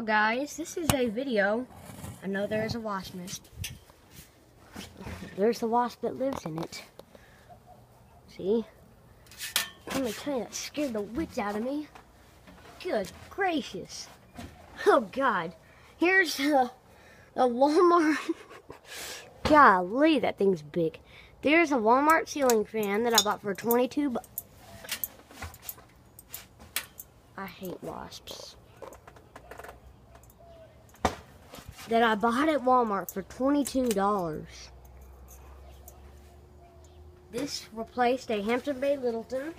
Hello guys, this is a video. I know there's a wasp nest. There's the wasp that lives in it. See? Let me tell you, that scared the wits out of me. Good gracious. Oh God. Here's a Walmart. Golly, that thing's big. There's a Walmart ceiling fan that I bought for 22 bucks. I hate wasps. That I bought at Walmart for $22. This replaced a Hampton Bay Littleton,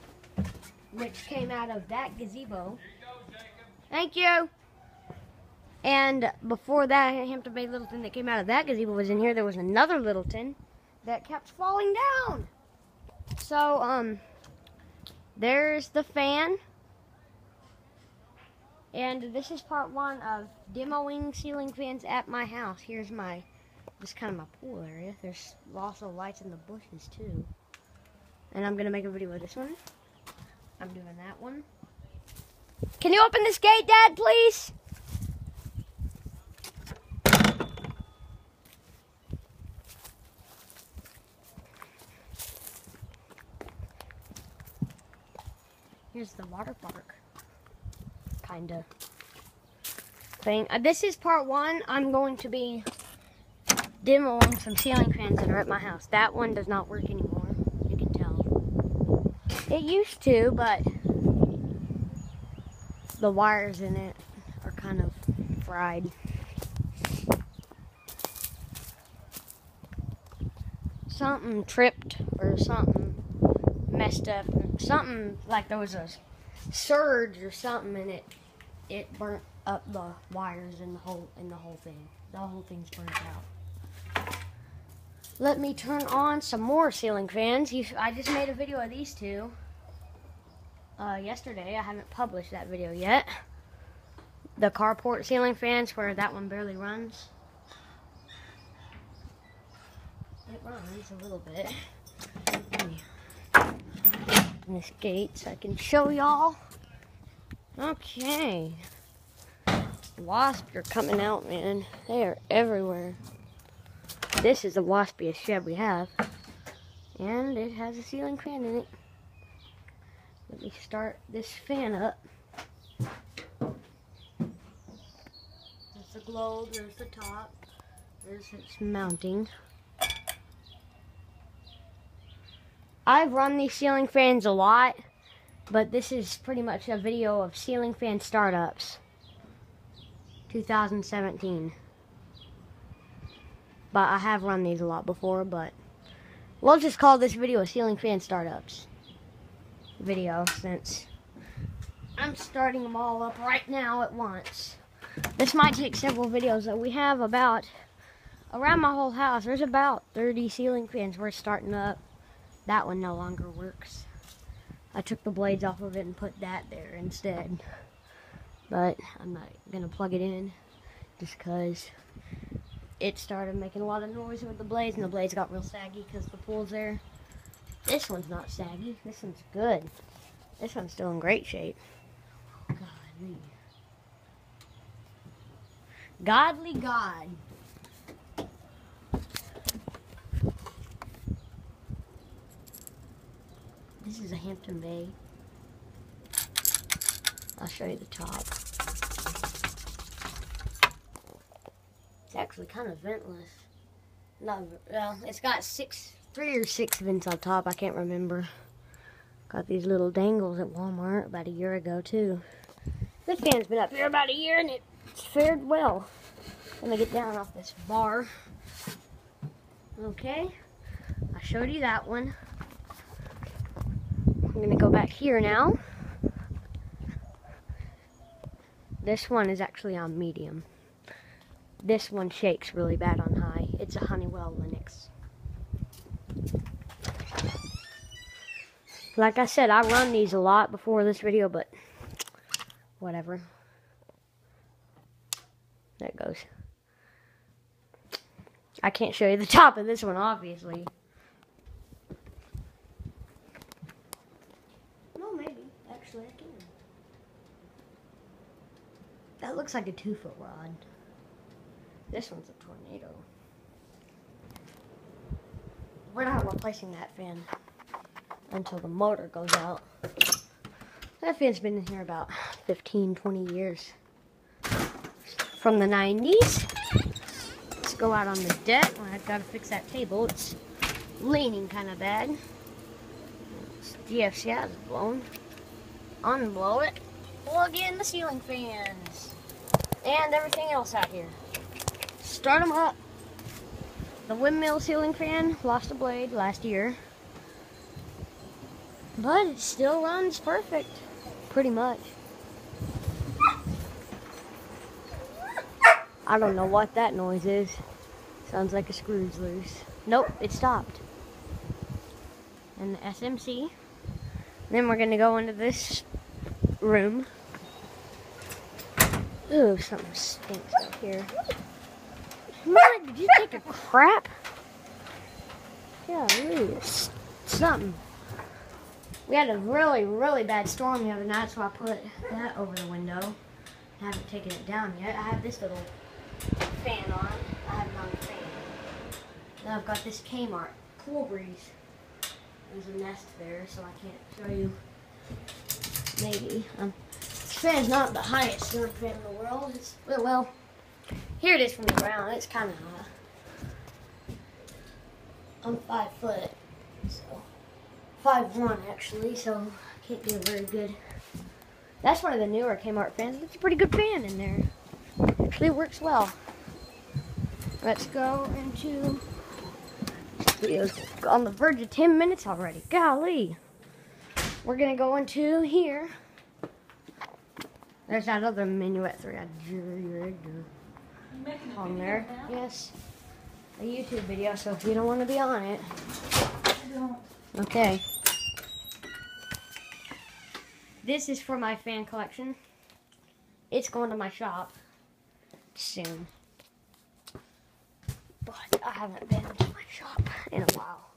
which came out of that gazebo. Thank you. And before that Hampton Bay Littleton that came out of that gazebo was in here, there was another Littleton that kept falling down. So, there's the fan. And this is part one of demoing ceiling fans at my house. Here's my, this is kind of my pool area. There's also lights in the bushes too. And I'm gonna make a video of this one. I'm doing that one. Can you open this gate, Dad, please? Here's the water park. Kinda thing. This is part one. I'm going to be demoing some ceiling fans that are at my house. That one does not work anymore. You can tell. It used to, but the wires in it are kind of fried. Something tripped or something messed up. Something like there was a surge or something in it. It burnt up the wires in the whole thing. The whole thing's burnt out. Let me turn on some more ceiling fans. I just made a video of these two yesterday. I haven't published that video yet. The carport ceiling fans, where that one barely runs. It runs a little bit. Let me open this gate so I can show y'all. Okay. Wasps are coming out, man. They are everywhere. This is the waspiest shed we have. And it has a ceiling fan in it. Let me start this fan up. There's the globe, there's the top. There's its mounting. I've run these ceiling fans a lot. But this is pretty much a video of ceiling fan startups. 2017. But I have run these a lot before, but we'll just call this video a ceiling fan startups video, since I'm starting them all up right now at once. This might take several videos. That we have about, around my whole house, there's about 30 ceiling fans we're starting up. That one no longer works. I took the blades off of it and put that there instead. But I'm not going to plug it in just because it started making a lot of noise with the blades, and the blades got real saggy because the pool's there. This one's not saggy. This one's good. This one's still in great shape. Godly. Godly God. This is a Hampton Bay. I'll show you the top. It's actually kind of ventless. Not, well, it's got 3 or 6 vents on top. I can't remember. Got these little dangles at Walmart about a year ago too. This fan's been up here about a year and it's fared well. Let me get down off this bar. Okay, I showed you that one. I'm going to go back here now. This one is actually on medium. This one shakes really bad on high. It's a Honeywell Linux. Like I said, I run these a lot before this video, but whatever. There it goes. I can't show you the top of this one, obviously. Actually, I can. That looks like a 2-foot rod. This one's a tornado. We're not replacing that fan until the motor goes out. That fan's been in here about 15, 20 years. From the 90s. Let's go out on the deck. I've got to fix that table. It's leaning kind of bad. DFCI is blown. Unblow it. Plug in the ceiling fans. And everything else out here. Start them up. The windmill ceiling fan lost a blade last year. But it still runs perfect. Pretty much. I don't know what that noise is. Sounds like a screw's loose. Nope, it stopped. And the SMC. Then we're gonna go into this room. Ooh, something stinks out here. Man, did you take a crap? Yeah, really, something. We had a really, really bad storm the other night, so I put that over the window. I haven't taken it down yet. I have this little fan on. I have not a fan. Then I've got this Kmart Cool Breeze. There's a nest there, so I can't show you. Maybe. This fan's not the highest ceiling fan in the world. It's, well, here it is from the ground. It's kind of high. I'm 5 foot, so 5'1" actually, so I can't do very good. That's one of the newer Kmart fans. It's a pretty good fan in there. Actually, it works well. Let's go into videos. On the verge of 10 minutes already. Golly. We're gonna go into here. There's that other Minuet 3 on there. Yes. A YouTube video, so if you don't want to be on it. Okay. This is for my fan collection. It's going to my shop soon. But I haven't been to my shop in a while.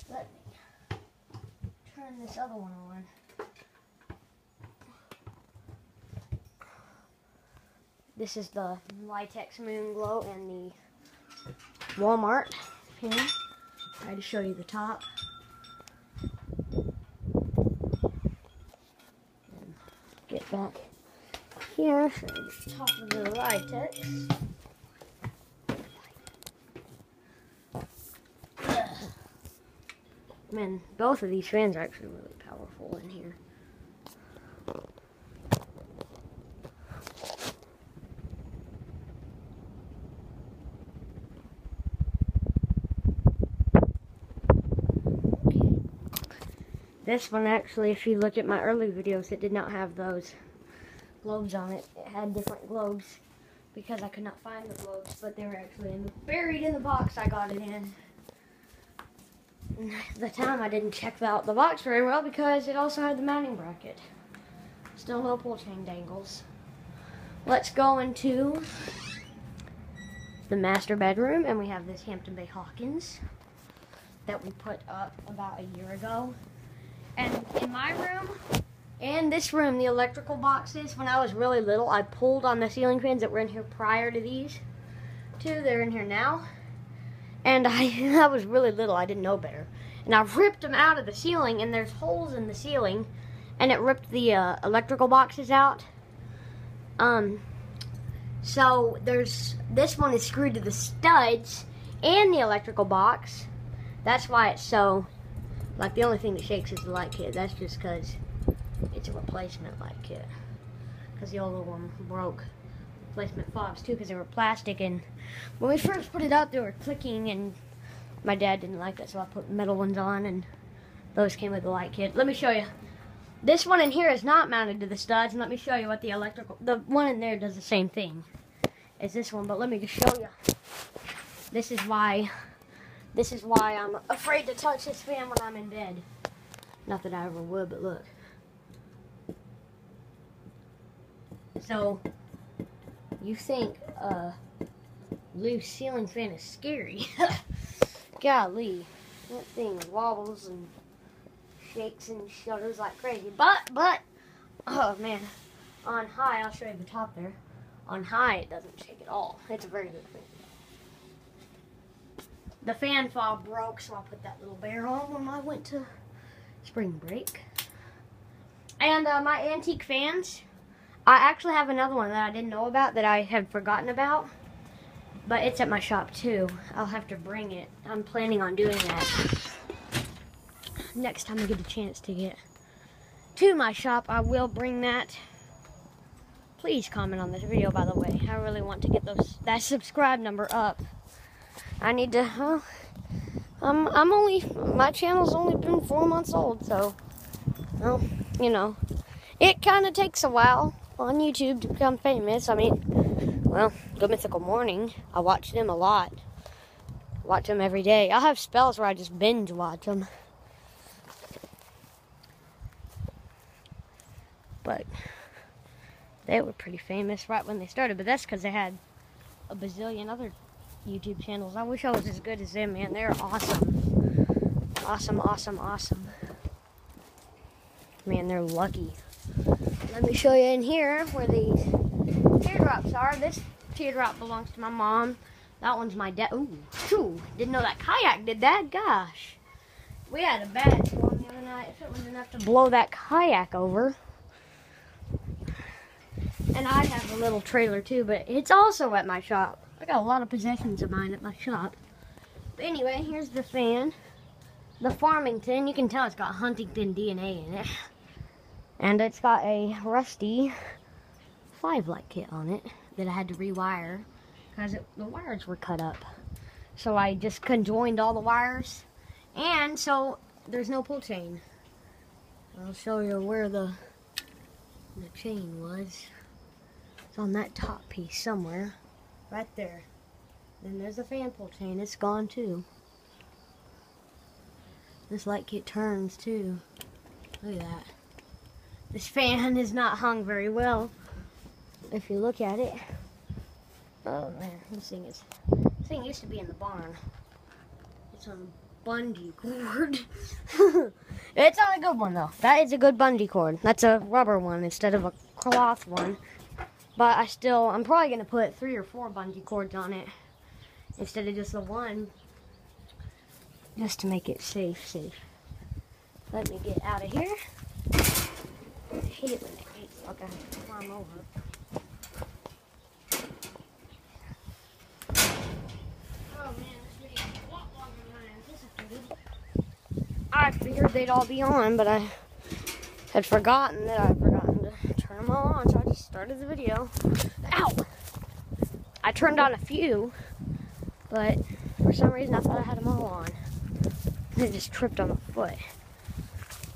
Let me turn this other one on. This is the Litex Moon Glow and the Walmart fan. I had to show you the top. And get back here, show you the top of the Litex. Man, both of these fans are actually really powerful in here. This one actually, if you look at my early videos, it did not have those globes on it. It had different globes because I could not find the globes, but they were actually buried in the box I got it in. And at the time I didn't check out the box very well because it also had the mounting bracket. Still no pull chain dangles. Let's go into the master bedroom, and we have this Hampton Bay Hawkins that we put up about a year ago. And in my room and this room, the electrical boxes, when I was really little, I pulled on the ceiling fans that were in here prior to these two. They're in here now. And I was really little. I didn't know better. And I ripped them out of the ceiling, and there's holes in the ceiling. And it ripped the electrical boxes out. So this one is screwed to the studs and the electrical box. That's why it's so... Like, the only thing that shakes is the light kit. That's just because it's a replacement light kit. Because the older one broke. Replacement fobs, too, because they were plastic. And when we first put it out, they were clicking, and my dad didn't like that, so I put metal ones on, and those came with the light kit. Let me show you. This one in here is not mounted to the studs, and let me show you what the one in there does the same thing as this one, but let me just show you. This is why I'm afraid to touch this fan when I'm in bed. Not that I ever would, but look. So, you think a loose ceiling fan is scary. Golly. That thing wobbles and shakes and shudders like crazy. But, oh man. On high, I'll show you the top there. On high, it doesn't shake at all. It's a very good fan. The fan fob broke, so I put that little bear on when I went to spring break. And my antique fans, I actually have another one that I didn't know about that I had forgotten about. But it's at my shop too. I'll have to bring it. I'm planning on doing that. Next time I get a chance to get to my shop, I will bring that. Please comment on this video, by the way. I really want to get that subscribe number up. I need to, my channel's only been 4 months old, so, well, you know, it kind of takes a while on YouTube to become famous. I mean, well, Good Mythical Morning, I watch them a lot. Watch them every day. I'll have spells where I just binge watch them. But they were pretty famous right when they started, but that's because they had a bazillion other YouTube channels. I wish I was as good as them, man. They're awesome. Awesome, awesome, awesome. Man, they're lucky. Let me show you in here where these teardrops are. This teardrop belongs to my mom. That one's my dad. Ooh, didn't know that kayak did that. Gosh. We had a bad storm the other night. If it was enough to blow that kayak over. And I have a little trailer too, but it's also at my shop. I got a lot of possessions of mine at my shop. But anyway, here's the fan. The Farmington, you can tell it's got Huntington DNA in it. And it's got a rusty 5-light kit on it that I had to rewire because the wires were cut up. So I just conjoined all the wires. And so there's no pull chain. I'll show you where the chain was. It's on that top piece somewhere. Right there. Then there's the fan pull chain. It's gone too. This light kit turns too. Look at that. This fan is not hung very well. If you look at it. Oh man, this thing used to be in the barn. It's on a bungee cord. It's not a good one though. That is a good bungee cord. That's a rubber one instead of a cloth one. But I'm probably going to put 3 or 4 bungee cords on it instead of just the one, just to make it safe. Let me get out of here. I hate it when it hates like I have to climb over. Oh man, this video is a lot longer than I anticipated. I figured they'd all be on, but I had forgotten to turn them all on, so I just started the video. Ow! I turned on a few, but for some reason I thought I had them all on. I just tripped on my foot.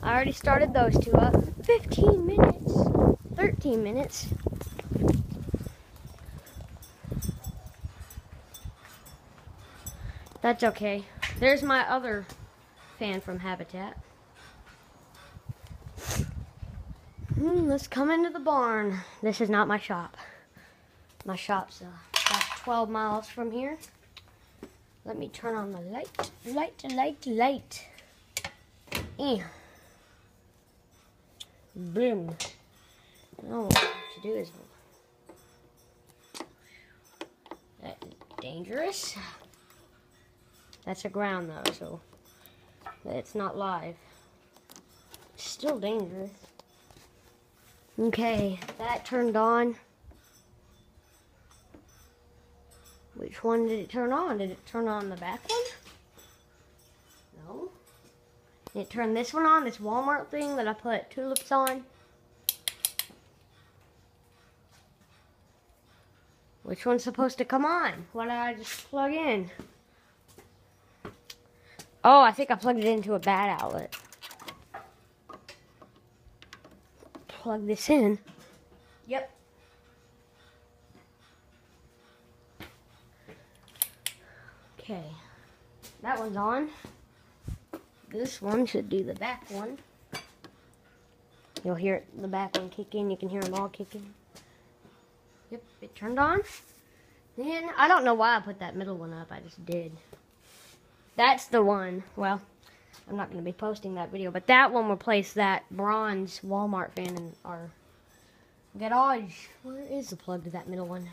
I already started those two up. 15 minutes. 13 minutes. That's okay. There's my other fan from Habitat. Let's come into the barn. This is not my shop. My shop's about 12 miles from here. Let me turn on the light. Boom. Oh, what to do is that's dangerous. That's a ground though, so it's not live. It's still dangerous. Okay, that turned on. Which one did it turn on? Did it turn on the back one? No. Did it turn this one on, this Walmart thing that I put tulips on? Which one's supposed to come on? What did I just plug in? Oh, I think I plugged it into a bad outlet. Plug this in. Yep. Okay. That one's on. This one should do the back one. You'll hear the back one kick in. You can hear them all kicking. Yep, it turned on. Then, I don't know why I put that middle one up. I just did. That's the one. Well, I'm not going to be posting that video, but that one replaced that bronze Walmart fan in our Garage. Where is the plug to that middle one?